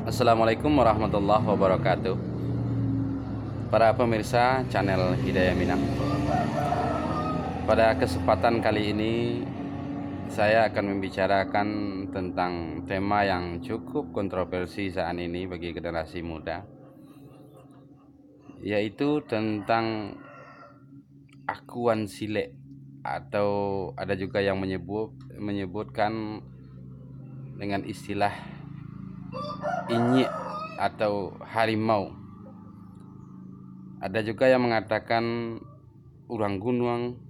Assalamualaikum warahmatullahi wabarakatuh. Para pemirsa channel Hidayah Minang, pada kesempatan kali ini saya akan membicarakan tentang tema yang cukup kontroversi saat ini bagi generasi muda, yaitu tentang akuan silek, atau ada juga yang menyebutkan dengan istilah inyik atau harimau. Ada juga yang mengatakan urang gunung,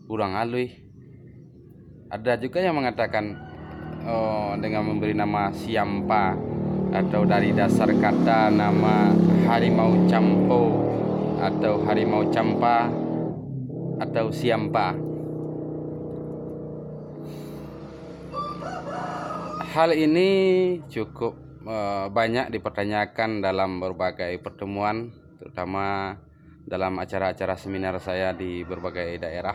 urang alui. Ada juga yang mengatakan dengan memberi nama siampa, atau dari dasar kata nama harimau campo atau harimau campa atau siampa. Hal ini cukup banyak dipertanyakan dalam berbagai pertemuan, terutama dalam acara-acara seminar saya di berbagai daerah.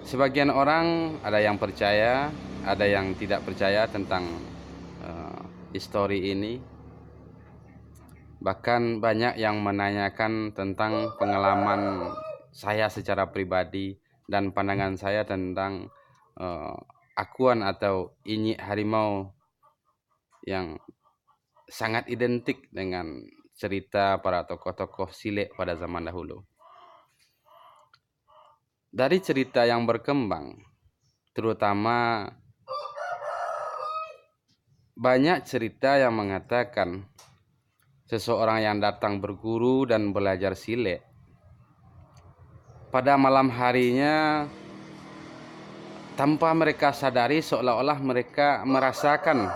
Sebagian orang ada yang percaya, ada yang tidak percaya tentang histori ini. Bahkan banyak yang menanyakan tentang pengalaman saya secara pribadi dan pandangan saya tentang akuan atau inyik harimau yang sangat identik dengan cerita para tokoh-tokoh silek pada zaman dahulu. Dari cerita yang berkembang, terutama banyak cerita yang mengatakan seseorang yang datang berguru dan belajar silek, pada malam harinya tanpa mereka sadari seolah-olah mereka merasakan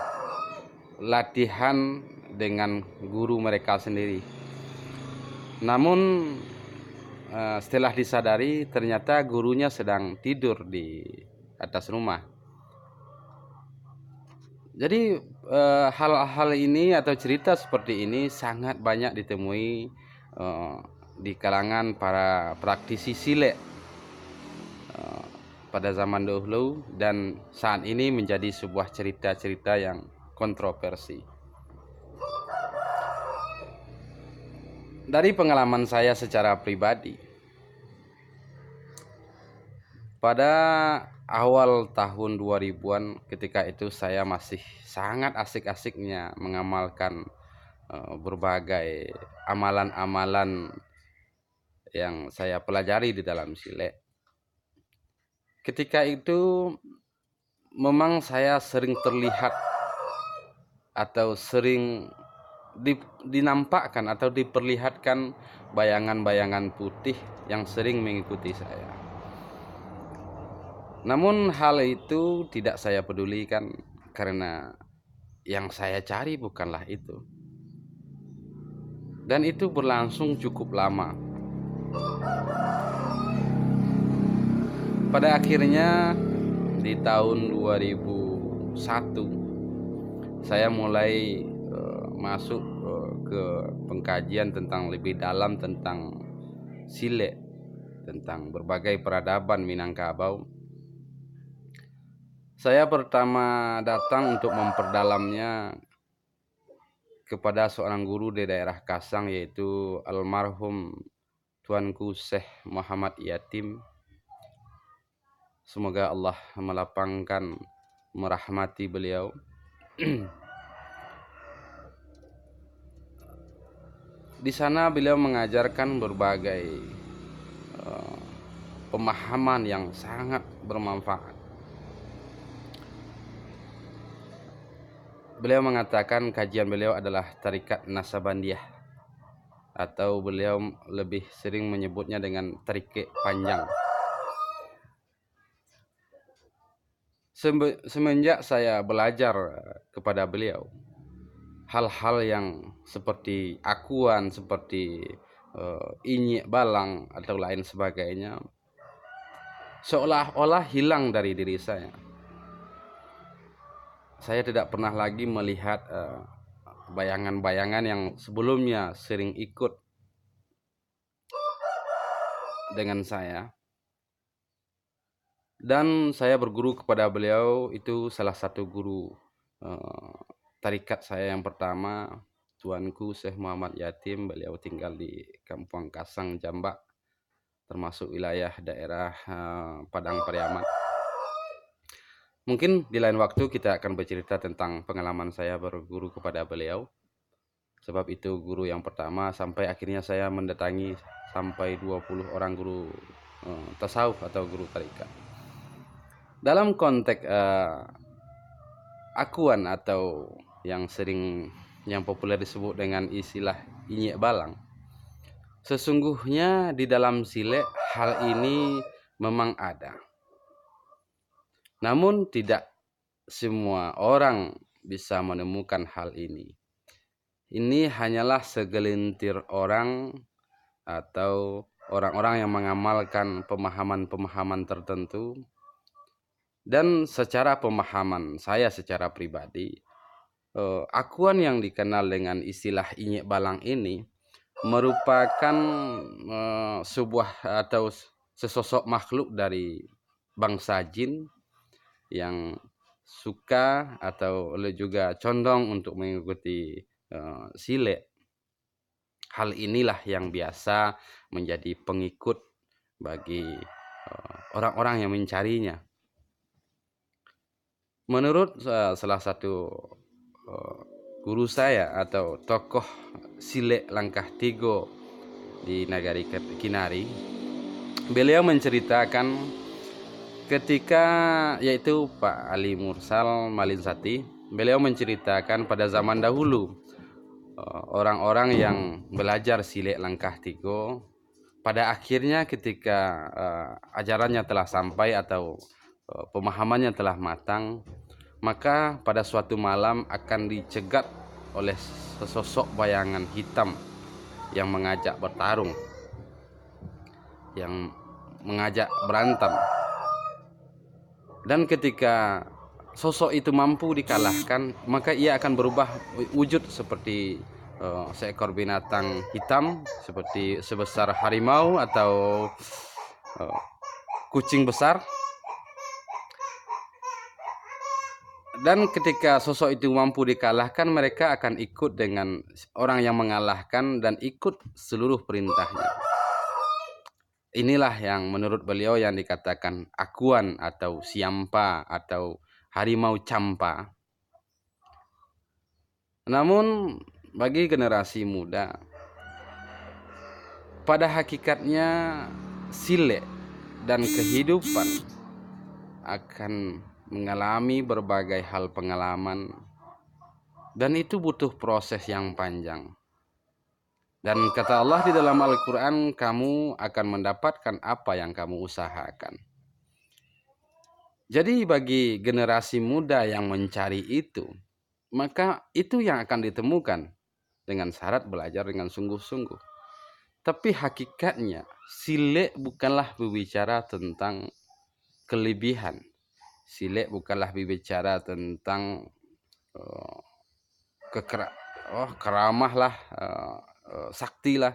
latihan dengan guru mereka sendiri. Namun setelah disadari ternyata gurunya sedang tidur di atas rumah. Jadi hal-hal ini atau cerita seperti ini sangat banyak ditemui di kalangan para praktisi silek pada zaman dahulu, dan saat ini menjadi sebuah cerita-cerita yang kontroversi. Dari pengalaman saya secara pribadi, pada awal tahun 2000-an, ketika itu saya masih sangat asik-asiknya mengamalkan berbagai amalan-amalan yang saya pelajari di dalam silek. Ketika itu memang saya sering terlihat atau sering dinampakkan atau diperlihatkan bayangan-bayangan putih yang sering mengikuti saya. Namun hal itu tidak saya pedulikan, karena yang saya cari bukanlah itu. Dan itu berlangsung cukup lama. Pada akhirnya di tahun 2001 saya mulai masuk ke pengkajian tentang lebih dalam tentang silek, tentang berbagai peradaban Minangkabau. Saya pertama datang untuk memperdalamnya kepada seorang guru di daerah Kasang, yaitu almarhum Tuanku Syekh Muhammad Yatim. Semoga Allah melapangkan, merahmati beliau. Di sana beliau mengajarkan berbagai pemahaman yang sangat bermanfaat. Beliau mengatakan kajian beliau adalah tarikat Nasabandiyah, atau beliau lebih sering menyebutnya dengan tarik panjang. Semenjak saya belajar kepada beliau hal-hal yang seperti akuan, seperti inyik balang atau lain sebagainya, seolah-olah hilang dari diri saya. Saya tidak pernah lagi melihat bayangan-bayangan yang sebelumnya sering ikut dengan saya. Dan saya berguru kepada beliau, itu salah satu guru tarikat saya yang pertama, tuanku Syekh Muhammad Yatim, beliau tinggal di Kampung Kasang, Jambak, termasuk wilayah daerah Padang Pariaman. Mungkin di lain waktu kita akan bercerita tentang pengalaman saya berguru kepada beliau. Sebab itu guru yang pertama, sampai akhirnya saya mendatangi sampai 20 orang guru tasawuf atau guru tarikat. Dalam konteks akuan atau yang populer disebut dengan istilah inyek balang, sesungguhnya di dalam silek hal ini memang ada. Namun tidak semua orang bisa menemukan hal ini. Ini hanyalah segelintir orang atau orang-orang yang mengamalkan pemahaman-pemahaman tertentu. Dan secara pemahaman saya secara pribadi, akuan yang dikenal dengan istilah inyek balang ini merupakan sebuah atau sesosok makhluk dari bangsa jin yang suka atau juga condong untuk mengikuti silek. Hal inilah yang biasa menjadi pengikut bagi orang-orang yang mencarinya. Menurut salah satu guru saya atau tokoh silek langkah tigo di Nagari Kinari, beliau menceritakan ketika, yaitu Pak Ali Mursal Malinsati, beliau menceritakan pada zaman dahulu orang-orang yang belajar silek langkah tigo, pada akhirnya ketika ajarannya telah sampai atau pemahamannya telah matang, maka pada suatu malam akan dicegat oleh sesosok bayangan hitam yang mengajak bertarung, yang mengajak berantem. Dan ketika sosok itu mampu dikalahkan, maka ia akan berubah wujud seperti seekor binatang hitam, seperti sebesar harimau atau kucing besar. Dan ketika sosok itu mampu dikalahkan, mereka akan ikut dengan orang yang mengalahkan dan ikut seluruh perintahnya. Inilah yang menurut beliau yang dikatakan akuan atau siampa atau harimau campa. Namun bagi generasi muda, pada hakikatnya silek dan kehidupan akan mengalami berbagai hal pengalaman, dan itu butuh proses yang panjang. Dan kata Allah di dalam Al-Quran, kamu akan mendapatkan apa yang kamu usahakan. Jadi bagi generasi muda yang mencari itu, maka itu yang akan ditemukan dengan syarat belajar dengan sungguh-sungguh. Tapi hakikatnya silek bukanlah berbicara tentang kelebihan. Silek bukanlah berbicara tentang keramah lah, sakti lah.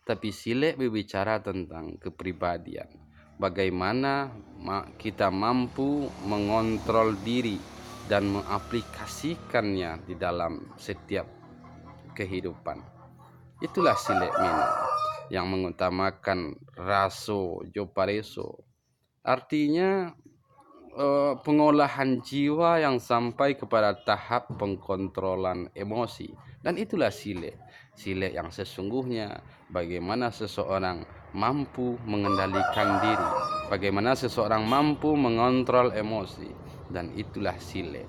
Tapi silek berbicara tentang kepribadian. Bagaimana kita mampu mengontrol diri dan mengaplikasikannya di dalam setiap kehidupan. Itulah silek mina yang mengutamakan raso jopareso. Artinya pengolahan jiwa yang sampai kepada tahap pengkontrolan emosi. Dan itulah silek. Silek yang sesungguhnya, bagaimana seseorang mampu mengendalikan diri, bagaimana seseorang mampu mengontrol emosi. Dan itulah silek.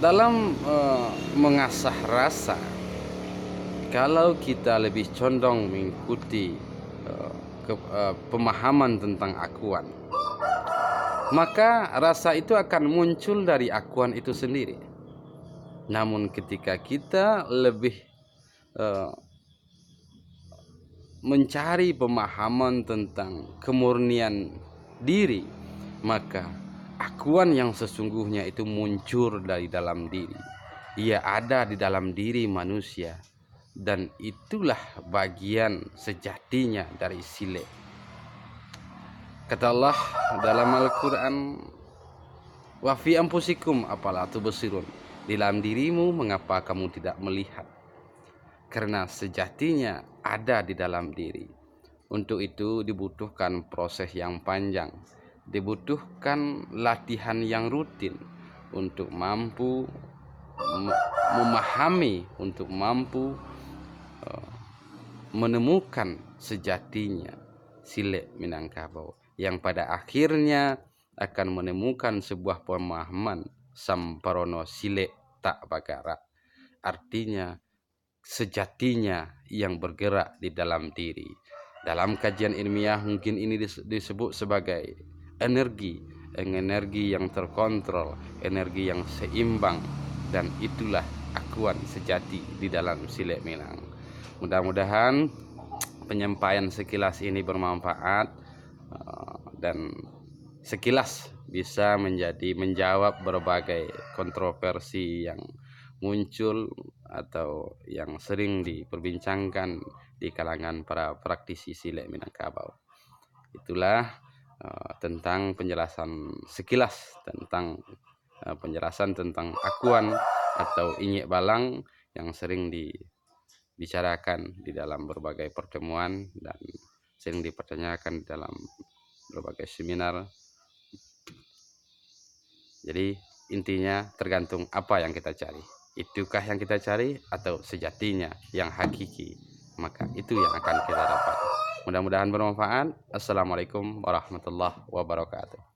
Dalam mengasah rasa, kalau kita lebih condong mengikuti pemahaman tentang akuan, maka rasa itu akan muncul dari akuan itu sendiri. Namun ketika kita lebih mencari pemahaman tentang kemurnian diri, maka akuan yang sesungguhnya itu muncul dari dalam diri. Ia ada di dalam diri manusia. Dan itulah bagian sejatinya dari silek. Kata Allah dalam Al-Quran, wa fi anfusikum afala tubsirun, di dalam dirimu mengapa kamu tidak melihat? Karena sejatinya ada di dalam diri. Untuk itu dibutuhkan proses yang panjang, dibutuhkan latihan yang rutin untuk mampu memahami, untuk mampu menemukan sejatinya Silek Minangkabau, yang pada akhirnya akan menemukan sebuah pemahaman Samparono Silek tak bagara, artinya sejatinya yang bergerak di dalam diri. Dalam kajian ilmiah mungkin ini disebut sebagai energi yang terkontrol, energi yang seimbang, dan itulah akuan sejati di dalam Silek Minang. Mudah-mudahan penyampaian sekilas ini bermanfaat dan sekilas bisa menjawab berbagai kontroversi yang muncul atau yang sering diperbincangkan di kalangan para praktisi Silek Minangkabau. Itulah tentang penjelasan sekilas tentang penjelasan tentang akuan atau inyek balang yang sering dibicarakan di dalam berbagai pertemuan dan sering dipertanyakan di dalam berbagai seminar. Jadi intinya tergantung apa yang kita cari. Itukah yang kita cari atau sejatinya yang hakiki? Maka itu yang akan kita dapat. Mudah-mudahan bermanfaat. Assalamualaikum warahmatullahi wabarakatuh.